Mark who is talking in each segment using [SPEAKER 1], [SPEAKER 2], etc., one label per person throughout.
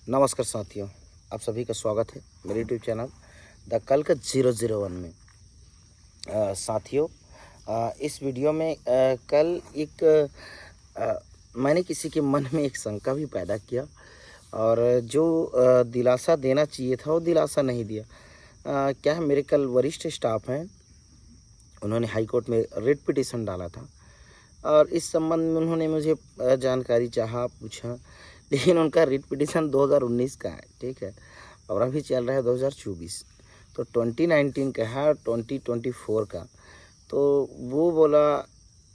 [SPEAKER 1] नमस्कार साथियों, आप सभी का स्वागत है मेरे यूट्यूब चैनल द कलकत 001 में। साथियों, इस वीडियो में कल एक मैंने किसी के मन में एक शंका भी पैदा किया और जो दिलासा देना चाहिए था वो दिलासा नहीं दिया। क्या है, मेरे कल वरिष्ठ स्टाफ हैं, उन्होंने हाई कोर्ट में रिट पिटीशन डाला था और इस संबंध में उन्होंने मुझे जानकारी चाहा, पूछा, लेकिन उनका रिट पिटीशन 2019 का है, ठीक है, और अभी चल रहा है 2024, तो 2019 का है और 2024 का। तो वो बोला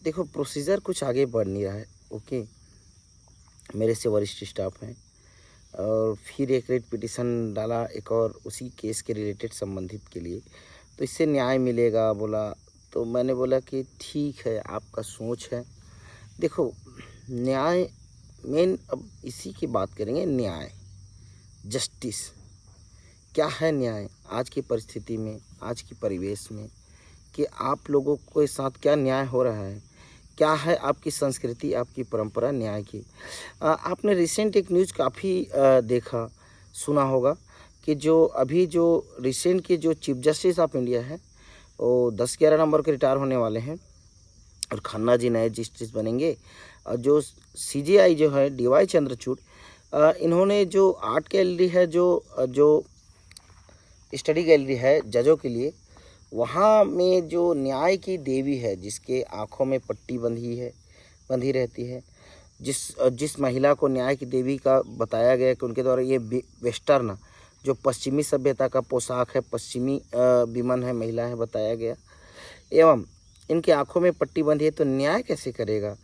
[SPEAKER 1] देखो प्रोसीजर कुछ आगे बढ़ नहीं रहा है। ओके, मेरे से वरिष्ठ स्टाफ हैं और फिर एक रिट पिटीशन डाला एक और उसी केस के रिलेटेड संबंधित के लिए, तो इससे न्याय मिलेगा बोला। तो मैंने बोला कि ठीक है, आपका सोच है। देखो, न्याय मेन, अब इसी की बात करेंगे, न्याय, जस्टिस। क्या है न्याय आज की परिस्थिति में, आज की परिवेश में, कि आप लोगों के साथ क्या न्याय हो रहा है, क्या है आपकी संस्कृति, आपकी परंपरा न्याय की। आपने रिसेंट एक न्यूज़ काफ़ी देखा सुना होगा कि जो अभी जो रिसेंट के जो चीफ जस्टिस ऑफ इंडिया है वो 10-11 नंबर के रिटायर होने वाले हैं और खन्ना जी नए जस्टिस बनेंगे। और जो सीजेआई जो है डीवाई चंद्रचूड़, इन्होंने जो आर्ट गैलरी है, जो स्टडी गैलरी है जजों के लिए, वहाँ में जो न्याय की देवी है, जिसके आँखों में पट्टी बंधी रहती है, जिस महिला को न्याय की देवी का बताया गया कि उनके द्वारा ये वेस्टर्न, जो पश्चिमी सभ्यता का पोशाक है, पश्चिमी विमन है, महिला है, बताया गया, एवं इनकी आंखों में पट्टी बंधी है, तो न्याय कैसे करेगा।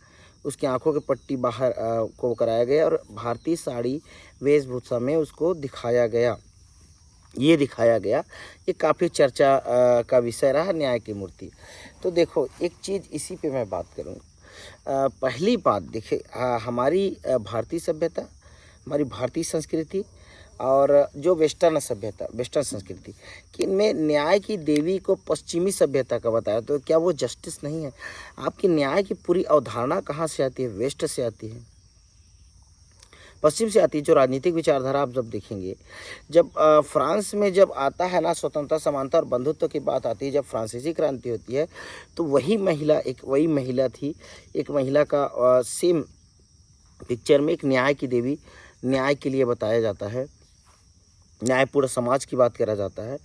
[SPEAKER 1] उसकी आंखों की पट्टी बाहर को कराया गया और भारतीय साड़ी वेशभूषा में उसको दिखाया गया, ये काफ़ी चर्चा का विषय रहा, न्याय की मूर्ति। तो देखो, एक चीज़ इसी पे मैं बात करूँगा। पहली बात देखिए, हमारी भारतीय सभ्यता, हमारी भारतीय संस्कृति और जो वेस्टर्न सभ्यता, वेस्टर्न संस्कृति, कि इनमें न्याय की देवी को पश्चिमी सभ्यता का बताया, तो क्या वो जस्टिस नहीं है। आपकी न्याय की पूरी अवधारणा कहाँ से आती है? वेस्ट से आती है, पश्चिम से आती है। जो राजनीतिक विचारधारा आप जब देखेंगे, जब फ्रांस में जब आता है ना स्वतंत्रता, समानता और बंधुत्व की बात आती है, जब फ्रांसीसी क्रांति होती है, तो वही महिला थी, एक महिला का सेम पिक्चर में एक न्याय की देवी, न्याय के लिए बताया जाता है, न्यायपूर्ण समाज की बात करा जाता है।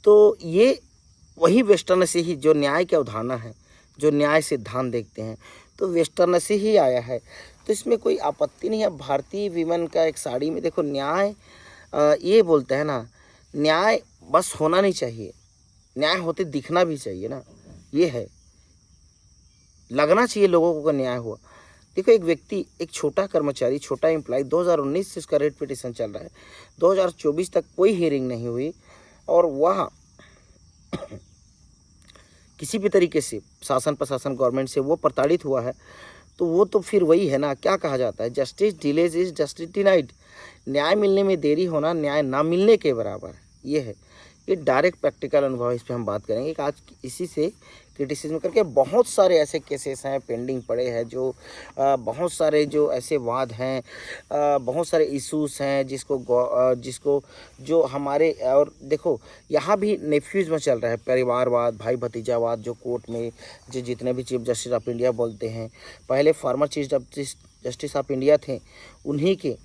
[SPEAKER 1] तो ये वही वेस्टर्न से ही, जो न्याय की अवधारणा है, जो न्याय सिद्धांत देखते हैं, तो वेस्टर्न से ही आया है। तो इसमें कोई आपत्ति नहीं है। भारतीय विमन का एक साड़ी में देखो, न्याय ये बोलते हैं ना, न्याय बस होना नहीं चाहिए, न्याय होते दिखना भी चाहिए ना, ये है, लगना चाहिए लोगों को न्याय हुआ। देखो, एक व्यक्ति, एक छोटा कर्मचारी, छोटा एम्प्लॉय, 2019 से इसका रेट पिटीशन चल रहा है, 2024 तक कोई हियरिंग नहीं हुई और वह किसी भी तरीके से शासन प्रशासन गवर्नमेंट से वो प्रताड़ित हुआ है, तो वो तो फिर वही है ना, क्या कहा जाता है, justice delays is justice denied. न्याय मिलने में देरी होना न्याय ना मिलने के बराबर है, ये है। ये डायरेक्ट प्रैक्टिकल अनुभव, इस पर हम बात करेंगे कि आज इसी से क्रिटिसिज्म करके बहुत सारे ऐसे केसेस हैं पेंडिंग पड़े हैं, जो बहुत सारे जो ऐसे वाद हैं, बहुत सारे इश्यूज हैं जिसको जो हमारे, और देखो यहाँ भी नेफ्यूज में चल रहा है परिवारवाद, भाई भतीजावाद, जो कोर्ट में जो जितने भी चीफ जस्टिस ऑफ इंडिया बोलते हैं, पहले former chief justice of India थे, उन्हीं के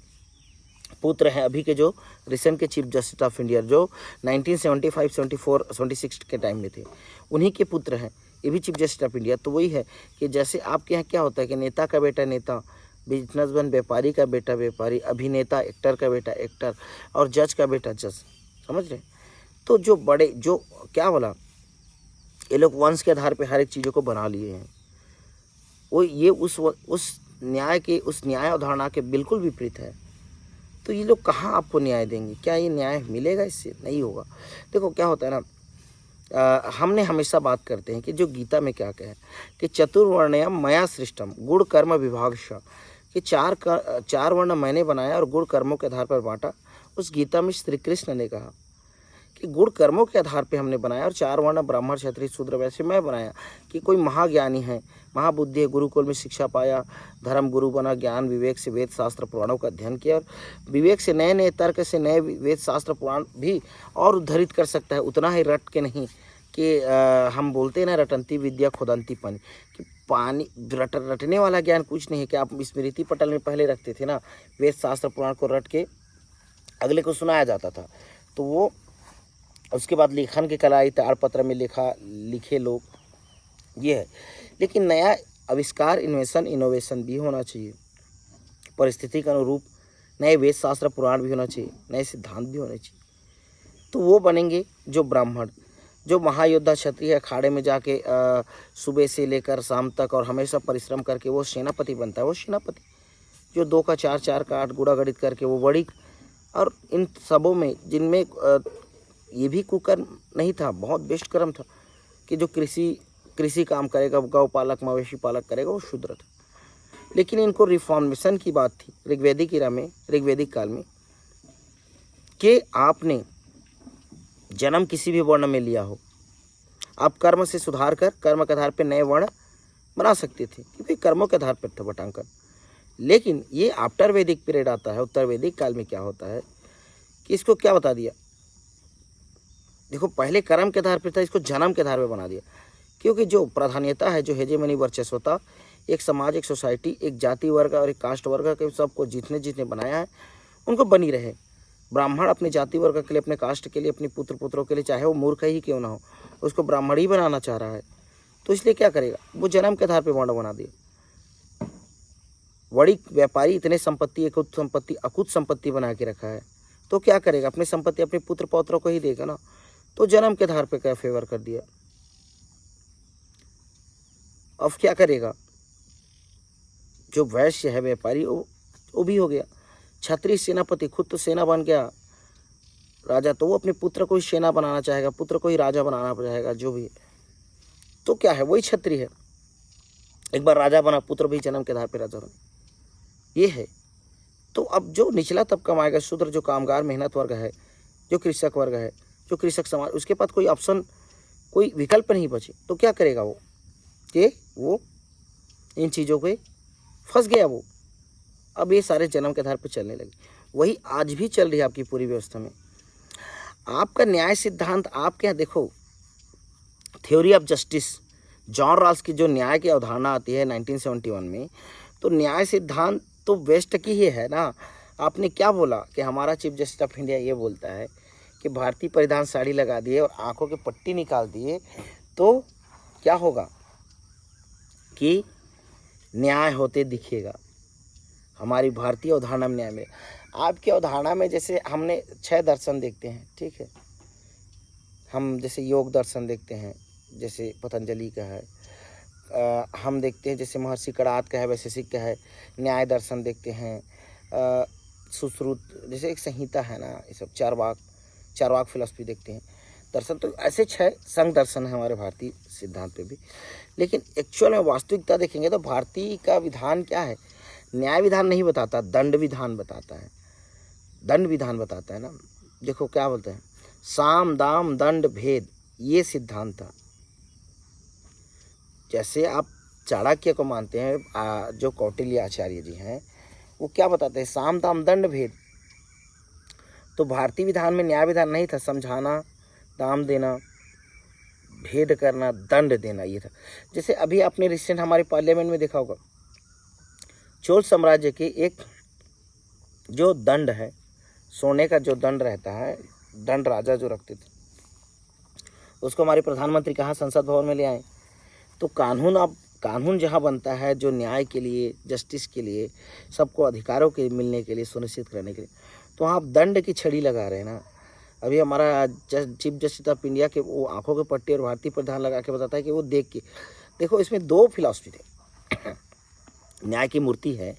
[SPEAKER 1] पुत्र हैं अभी के जो रिसेंट के चीफ जस्टिस ऑफ इंडिया, जो 1975, 74, 76 के टाइम में थे, उन्हीं के पुत्र हैं ये भी चीफ जस्टिस ऑफ इंडिया। तो वही है कि जैसे आपके यहाँ क्या होता है कि नेता का बेटा नेता, बिजनेसमैन व्यापारी का बेटा व्यापारी, अभिनेता एक्टर का बेटा एक्टर, और जज का बेटा जज, समझ रहे। तो जो बड़े, जो क्या बोला, ये लोग वंश के आधार पर हर एक चीज़ों को बना लिए हैं, वो ये उस न्याय अवधारणा के बिल्कुल विपरीत है। तो ये लोग कहाँ आपको न्याय देंगे? क्या ये न्याय मिलेगा? इससे नहीं होगा। देखो क्या होता है ना, हमने हमेशा बात करते हैं कि जो गीता में क्या कहे कि चतुर्वर्ण्यम मया सृष्टम गुण कर्म विभागश, कि चार वर्ण मैंने बनाया और गुण कर्मों के आधार पर बांटा। उस गीता में श्री कृष्ण ने कहा कि गुण कर्मों के आधार पे हमने बनाया और 4 वर्ण ब्राह्मण क्षत्रिय शूद्र वैसे मैं बनाया कि कोई महाज्ञानी है, महाबुद्धि है, गुरुकुल में शिक्षा पाया, धर्म गुरु बना, ज्ञान विवेक से वेद शास्त्र पुराणों का अध्ययन किया और विवेक से नए नए तर्क से नए वेद शास्त्र पुराण भी और उद्धरित कर सकता है, उतना ही रट के नहीं कि हम बोलते हैं ना रटंती विद्या खुदंती पानी, कि पानी रटने वाला ज्ञान कुछ नहीं है। कि आप स्मृति पटल में पहले रखते थे ना, वेद शास्त्र पुराण को रट के अगले को सुनाया जाता था, तो वो उसके बाद लेखन की कला आई, ताड़पत्र में लिखे लोग, ये है। लेकिन नया आविष्कार इनोवेशन भी होना चाहिए, परिस्थिति के अनुरूप नए वेद शास्त्र पुराण भी होना चाहिए, नए सिद्धांत भी होने चाहिए। तो वो बनेंगे जो ब्राह्मण, जो महायोद्धा क्षत्रिय अखाड़े में जाके सुबह से लेकर शाम तक और हमेशा परिश्रम करके वो सेनापति बनता है, वो सेनापति जो 2 का 4, 4 का 8 गुणा गणित करके वो बड़ी। और इन सबों में जिनमें ये भी कुकर्म नहीं था, बहुत बेस्ट कर्म था कि जो कृषि काम करेगा, गौ पालक मवेशी पालक करेगा, वो शूद्र था। लेकिन इनको रिफॉर्मेशन की बात थी ऋग्वेदिक इरा में, ऋग्वेदिक काल में, कि आपने जन्म किसी भी वर्ण में लिया हो, आप कर्म से सुधार कर कर्म के आधार पर नए वर्ण बना सकते थे, क्योंकि कर्मों के आधार पर था बटांकन। लेकिन ये आफ्टर वैदिक पीरियड आता है, उत्तर वैदिक काल में क्या होता है कि इसको क्या बता दिया, देखो पहले कर्म के आधार पर था, इसको जन्म के आधार पर बना दिया। क्योंकि जो प्राधान्यता है, जो हेजेमनी वर्चस्वता, एक समाज, एक सोसाइटी, एक जाति वर्ग और एक कास्ट वर्ग के सबको जितने जितने बनाया है उनको बनी रहे। ब्राह्मण अपने जाति वर्ग के लिए, अपने कास्ट के लिए, अपने पुत्रों के लिए, चाहे वो मूर्ख ही क्यों ना हो, उसको ब्राह्मण ही बनाना चाह रहा है, तो इसलिए क्या करेगा, वो जन्म के आधार पर वर्ण बना दिया। बड़ी व्यापारी इतने संपत्ति, अकुत संपत्ति बना के रखा है, तो क्या करेगा, अपनी संपत्ति अपने पुत्र पौत्रों को ही देगा ना, तो जन्म के आधार पर क्या फेवर कर दिया। अब क्या करेगा, जो वैश्य है व्यापारी वो भी हो गया क्षत्रिय सेनापति, खुद तो सेना बन गया राजा, तो वो अपने पुत्र को ही सेना बनाना चाहेगा, पुत्र को ही राजा बनाना चाहेगा, जो भी है। तो क्या है, वही क्षत्रिय है, एक बार राजा बना, पुत्र भी जन्म के आधार पर राजा बना, ये है। तो अब जो निचला तबका कमाएगा, शूद्र जो कामगार मेहनत वर्ग है, जो कृषक वर्ग है, जो कृषक समाज, उसके पास कोई ऑप्शन, कोई विकल्प नहीं बचे, तो क्या करेगा वो, कि वो इन चीज़ों पे फंस गया वो। अब ये सारे जन्म के आधार पर चलने लगे, वही आज भी चल रही है आपकी पूरी व्यवस्था में। आपका न्याय सिद्धांत, आपके यहाँ देखो theory of justice, John Rawls की जो न्याय की अवधारणा आती है 1971 में, तो न्याय सिद्धांत तो वेस्ट की ही है ना। आपने क्या बोला कि हमारा चीफ जस्टिस ऑफ इंडिया ये बोलता है कि भारतीय परिधान साड़ी लगा दिए और आंखों की पट्टी निकाल दिए तो क्या होगा, कि न्याय होते दिखेगा। हमारी भारतीय अवधारणा में न्याय में, आपकी अवधारणा में जैसे हमने 6 दर्शन देखते हैं, ठीक है, हम जैसे योग दर्शन देखते हैं, जैसे पतंजलि का है, हम देखते हैं जैसे महर्षि कणाद का है, वैशेषिक का है, न्याय दर्शन देखते हैं, सुश्रुत जैसे एक संहिता है ना, ये सब चारवाक फिलॉसफी देखते हैं दर्शन। तो ऐसे 6 संघ दर्शन है हमारे भारतीय सिद्धांत पे भी। लेकिन एक्चुअल में वास्तविकता देखेंगे तो भारतीय का विधान क्या है, न्याय विधान नहीं बताता, दंड विधान बताता है। दंड विधान बताता है ना, देखो क्या बोलते हैं, साम दाम दंड भेद, ये सिद्धांत था। जैसे आप चाणक्य को मानते हैं, जो कौटिल्य आचार्य जी हैं, वो क्या बताते हैं, साम दाम दंड भेद। तो भारतीय विधान में न्याय विधान नहीं था, समझाना, दाम देना, भेद करना, दंड देना, ये था। जैसे अभी आपने रिसेंट हमारे पार्लियामेंट में देखा होगा, चोल साम्राज्य के एक जो दंड है, सोने का जो दंड रहता है, दंड राजा जो रखते थे, उसको हमारे प्रधानमंत्री कहाँ, संसद भवन में ले आए। तो कानून, अब कानून जहाँ बनता है जो न्याय के लिए, जस्टिस के लिए, सबको अधिकारों के मिलने के लिए, सुनिश्चित करने के लिए, तो आप दंड की छड़ी लगा रहे हैं ना। अभी हमारा चीफ जस्टिस ऑफ इंडिया के वो आंखों के पट्टी और भारतीय प्रधान लगा के बताता है कि वो देख के देखो, इसमें 2 फिलॉसफी थे। न्याय की मूर्ति है,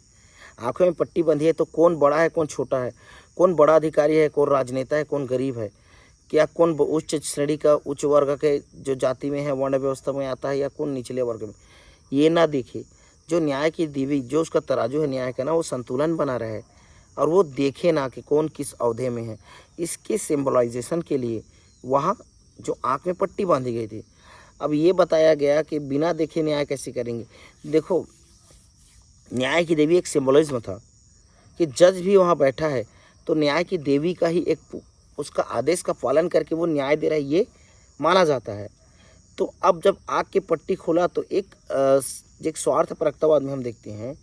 [SPEAKER 1] आंखों में पट्टी बंधी है, तो कौन बड़ा है कौन छोटा है, कौन बड़ा अधिकारी है कौन राजनेता है कौन गरीब है, क्या कौन उच्च श्रेणी का, उच्च वर्ग के जो जाति में है, वर्ण व्यवस्था में आता है, या कौन निचले वर्ग में, ये ना देखे। जो न्याय की दीवी, जो उसका तराजू है न्याय का ना, वो संतुलन बना रहे और वो देखे ना कि कौन किस अवधि में है। इसके सिंबलाइजेशन के लिए वहाँ जो आँख में पट्टी बांधी गई थी। अब ये बताया गया कि बिना देखे न्याय कैसे करेंगे। देखो, न्याय की देवी एक सिंबलिज्म था कि जज भी वहाँ बैठा है तो न्याय की देवी का ही एक उसका आदेश का पालन करके वो न्याय दे रहा है, ये माना जाता है। तो अब जब आग की पट्टी खोला तो एक स्वार्थ परकतावाद में हम देखते हैं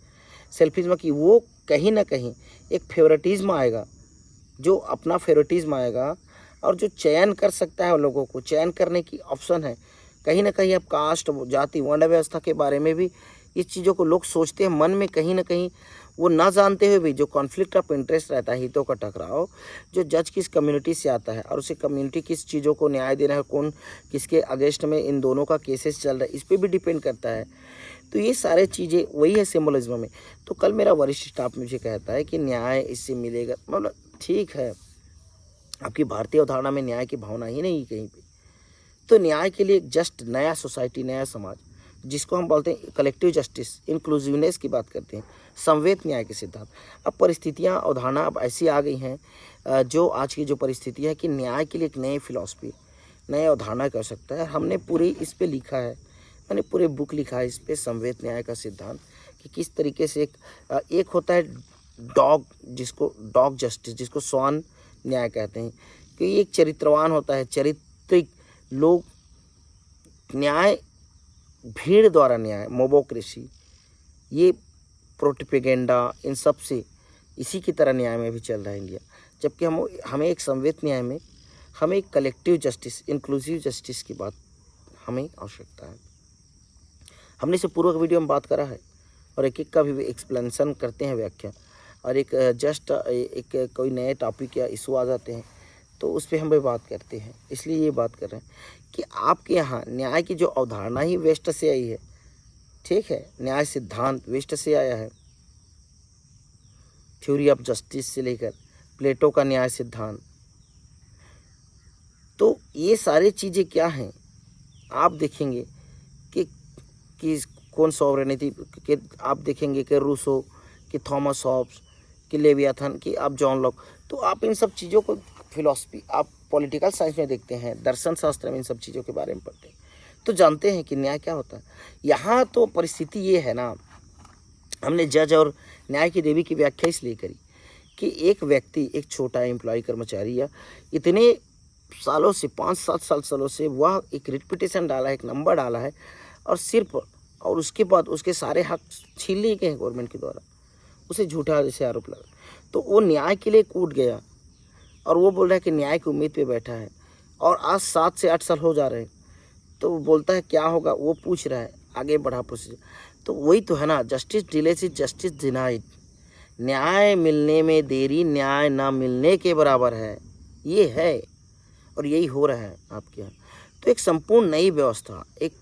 [SPEAKER 1] सेल्फिज्म की, वो कहीं ना कहीं एक फेवरेटिज्म आएगा, जो अपना फेवरेटिज्म आएगा और जो चयन कर सकता है, लोगों को चयन करने की ऑप्शन है। कहीं ना कहीं अब कास्ट, जाति, वर्ण व्यवस्था के बारे में भी इस चीज़ों को लोग सोचते हैं मन में, कहीं ना कहीं वो ना जानते हुए भी जो कॉन्फ्लिक्ट ऑफ इंटरेस्ट रहता है, हितों का टकराव, जो जज किस कम्युनिटी से आता है और उसे कम्युनिटी किस चीज़ों को न्याय देना है, कौन किसके अगेंस्ट में इन दोनों का केसेस चल रहा है, इस पर भी डिपेंड करता है। तो ये सारे चीज़ें वही है सिंबलिज्म में। तो कल मेरा वरिष्ठ स्टाफ मुझे कहता है कि न्याय इससे मिलेगा, मतलब ठीक है, आपकी भारतीय अवधारणा में न्याय की भावना ही नहीं कहीं पे। तो न्याय के लिए जस्ट नया सोसाइटी, नया समाज, जिसको हम बोलते हैं कलेक्टिव जस्टिस, इंक्लूसिवनेस की बात करते हैं, समवेत न्याय के सिद्धांत। अब परिस्थितियां, अवधारणा अब ऐसी आ गई हैं, जो आज की जो परिस्थिति है कि न्याय के लिए एक नई फिलॉसफी, नई अवधारणा की आवश्यकता है। हमने पूरी इस पे लिखा है, मैंने पूरे बुक लिखा है इस पे, समवेत न्याय का सिद्धांत, कि किस तरीके से एक होता है डॉग, जिसको डॉग जस्टिस, जिसको स्वान न्याय कहते हैं, कि एक चरित्रवान होता है, चरित्रिक लोग, न्याय भीड़ द्वारा न्याय, मोबोक्रेसी, ये प्रोटिपेगेंडा, इन सब से इसी की तरह न्याय में भी चल रहा है इंडिया। जबकि हमें एक समवेत न्याय में, हमें एक कलेक्टिव जस्टिस, इंक्लूसिव जस्टिस की बात हमें आवश्यकता है। हमने इसे पूर्व वीडियो में बात करा है और एक एक का भी एक्सप्लेनेशन करते हैं, व्याख्या, और एक जस्ट एक कोई नए टॉपिक या इशू आ जाते हैं तो उस पर हम भी बात करते हैं। इसलिए ये बात कर रहे हैं कि आपके यहाँ न्याय की जो अवधारणा ही वेस्ट से आई है, ठीक है, न्याय सिद्धांत वेस्ट से आया है, थ्योरी ऑफ जस्टिस से लेकर प्लेटो का न्याय सिद्धांत। तो ये सारी चीज़ें क्या हैं, आप देखेंगे कि कौन सॉवरेनिटी के, आप देखेंगे कि रूसो, कि थॉमस हॉब्स, कि लेवियाथन, कि आप जॉन लॉक। तो आप इन सब चीज़ों को फिलॉसफी, आप पॉलिटिकल साइंस में देखते हैं, दर्शन शास्त्र में इन सब चीज़ों के बारे में पढ़ते हैं, तो जानते हैं कि न्याय क्या होता है। यहाँ तो परिस्थिति ये है ना, हमने जज और न्याय की देवी की व्याख्या इसलिए करी कि एक व्यक्ति, एक छोटा एम्प्लॉय, कर्मचारी, या इतने सालों से 5-7 सालों से वह एक रिपिटेशन डाला है, एक नंबर डाला है, और सिर्फ, और उसके बाद उसके सारे हक छीन लिए गए हैं गवर्नमेंट के द्वारा, उसे झूठा जैसे आरोप लगा, तो वो न्याय के लिए कूद गया और वो बोल रहा है कि न्याय की उम्मीद पे बैठा है, और आज 7 से 8 साल हो जा रहे हैं। तो वो बोलता है क्या होगा, वो पूछ रहा है, आगे बढ़ा प्रोसीजर। तो वही तो है ना, जस्टिस डिले से जस्टिस डिनाइड, न्याय मिलने में देरी न्याय ना मिलने के बराबर है, ये है, और यही हो रहा है आपके यहाँ। तो एक संपूर्ण नई व्यवस्था, एक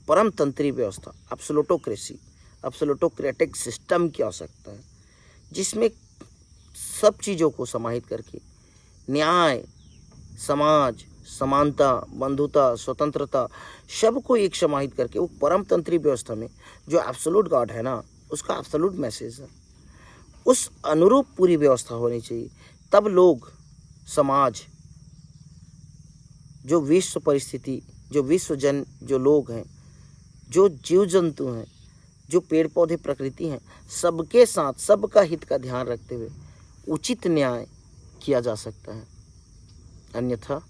[SPEAKER 1] परमतंत्री व्यवस्था, एब्सोल्यूटोक्रेसी, एब्सोल्यूटोक्रेटिक सिस्टम की आवश्यकता है, जिसमें सब चीज़ों को समाहित करके न्याय, समाज, समानता, बंधुता, स्वतंत्रता, सबको एक समाहित करके वो परमतंत्री व्यवस्था में जो एब्सोल्यूट गॉड है ना, उसका एब्सोल्यूट मैसेज है, उस अनुरूप पूरी व्यवस्था होनी चाहिए। तब लोग, समाज, जो विश्व परिस्थिति, जो विश्व जन, जो लोग हैं, जो जीव जंतु हैं, जो पेड़ पौधे, प्रकृति हैं, सबके साथ सबका हित का ध्यान रखते हुए उचित न्याय किया जा सकता है, अन्यथा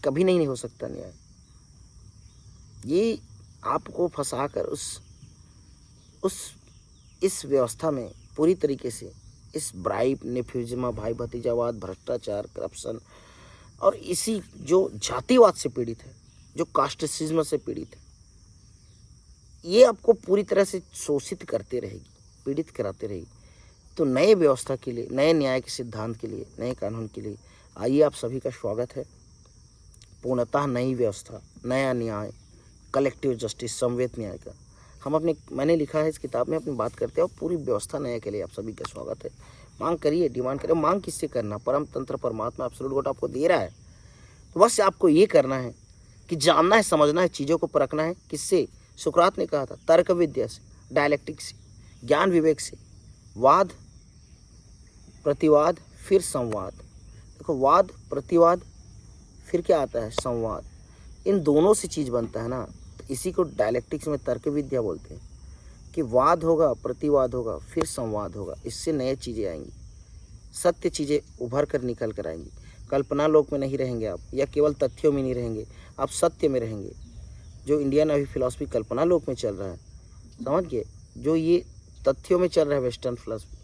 [SPEAKER 1] कभी नहीं हो सकता न्याय। ये आपको फंसाकर इस व्यवस्था में पूरी तरीके से, इस ब्राइब, नेफ्यूजमा, भाई भतीजावाद, भ्रष्टाचार, करप्शन, और इसी जो जातिवाद से पीड़ित है, जो कास्टिसिज्म से पीड़ित है, ये आपको पूरी तरह से शोषित करते रहेगी, पीड़ित कराते रहेगी। तो नए व्यवस्था के लिए, नए न्याय के सिद्धांत के लिए, नए कानून के लिए आइए, आप सभी का स्वागत है। पूर्णतः नई व्यवस्था, नया न्याय, कलेक्टिव जस्टिस, समवेत न्याय का मैंने लिखा है इस किताब में, अपनी बात करते हैं, और पूरी व्यवस्था नया के लिए आप सभी का स्वागत है। मांग करिए, डिमांड करिए। मांग किससे करना, परम तंत्र परमात्मा एब्सोल्यूट गॉड आपको दे रहा है, तो बस आपको ये करना है कि जानना है, समझना है, चीज़ों को परखना है। किससे? सुकरात ने कहा था, तर्क विद्या से, डायलेक्टिक से, ज्ञान विवेक से, वाद प्रतिवाद फिर संवाद। देखो, वाद प्रतिवाद फिर क्या आता है? संवाद। इन दोनों से चीज़ बनता है ना, तो इसी को डायलेक्टिक्स में तर्क विद्या बोलते हैं कि वाद होगा, प्रतिवाद होगा, फिर संवाद होगा। इससे नए चीज़ें आएंगी, सत्य चीज़ें उभर कर निकल कर आएंगी। कल्पना लोक में नहीं रहेंगे आप, या केवल तथ्यों में नहीं रहेंगे, आप सत्य में रहेंगे। जो इंडियन अभी फिलॉसफी कल्पना लोक में चल रहा है, समझ गए, जो ये तथ्यों में चल रहा है वेस्टर्न फिलॉसफी,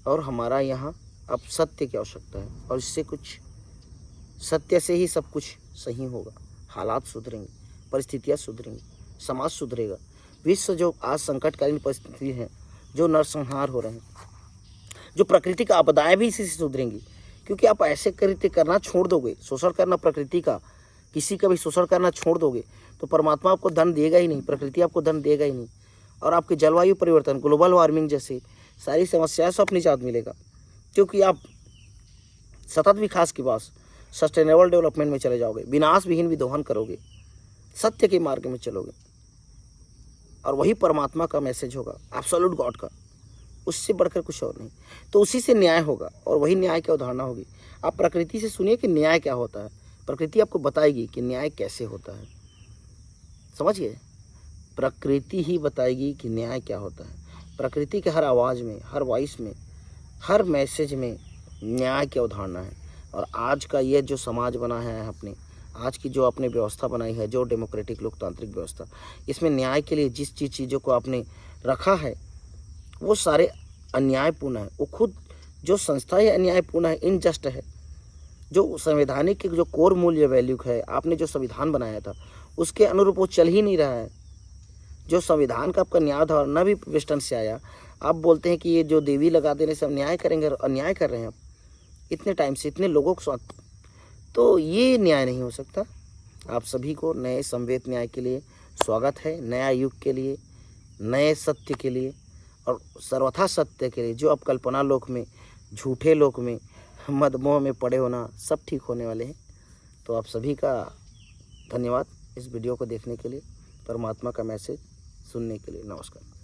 [SPEAKER 1] और हमारा यहाँ अब सत्य की आवश्यकता है। और इससे कुछ, सत्य से ही सब कुछ सही होगा। हालात सुधरेंगे, परिस्थितियाँ सुधरेंगी, समाज सुधरेगा। विश्व जो आज संकटकालीन परिस्थिति है, जो नरसंहार हो रहे हैं, जो प्रकृति का आपदाएं भी इसी से सुधरेंगी। क्योंकि आप ऐसे कृत्य करना छोड़ दोगे, शोषण करना प्रकृति का, किसी का भी शोषण करना छोड़ दोगे, तो परमात्मा आपको धन देगा ही नहीं, प्रकृति आपको धन देगा ही नहीं। और आपके जलवायु परिवर्तन, ग्लोबल वार्मिंग जैसी सारी समस्याएं से अपनी निजात मिलेगा। क्योंकि आप सतत विकास के पास सस्टेनेबल डेवलपमेंट में चले जाओगे, विनाश विहीन विदोहन करोगे, सत्य के मार्ग में चलोगे, और वही परमात्मा का मैसेज होगा, एब्सोल्यूट गॉड का, उससे बढ़कर कुछ और नहीं। तो उसी से न्याय होगा, और वही न्याय की अवधारणा होगी। आप प्रकृति से सुनिए कि न्याय क्या होता है, प्रकृति आपको बताएगी कि न्याय कैसे होता है। समझिए, प्रकृति ही बताएगी कि न्याय क्या होता है। प्रकृति के हर आवाज़ में, हर वॉइस में, हर मैसेज में न्याय की अवधारणा है। और आज का ये जो समाज बना है, अपने आज की जो आपने व्यवस्था बनाई है, जो डेमोक्रेटिक लोकतांत्रिक व्यवस्था, इसमें न्याय के लिए जिस चीज़ों को आपने रखा है, वो सारे अन्यायपूर्ण है। वो खुद जो संस्था है अन्यायपूर्ण है, इनजस्ट है। जो संवैधानिक जो कोर मूल्य वैल्यू है, आपने जो संविधान बनाया था उसके अनुरूप वो चल ही नहीं रहा है। जो संविधान का आपका न्याय धारणा भी वेस्टर्न से आया। आप बोलते हैं कि ये जो देवी लगा देने से हम न्याय करेंगे, और अन्याय कर रहे हैं आप इतने टाइम से, इतने लोगों के साथ। तो ये न्याय नहीं हो सकता। आप सभी को नए संवेद न्याय के लिए स्वागत है, नया युग के लिए, नए सत्य के लिए, और सर्वथा सत्य के लिए। जो आप कल्पना लोक में, झूठे लोक में, मदमोह में पड़े होना, सब ठीक होने वाले हैं। तो आप सभी का धन्यवाद इस वीडियो को देखने के लिए, परमात्मा का मैसेज सुनने के लिए। नमस्कार।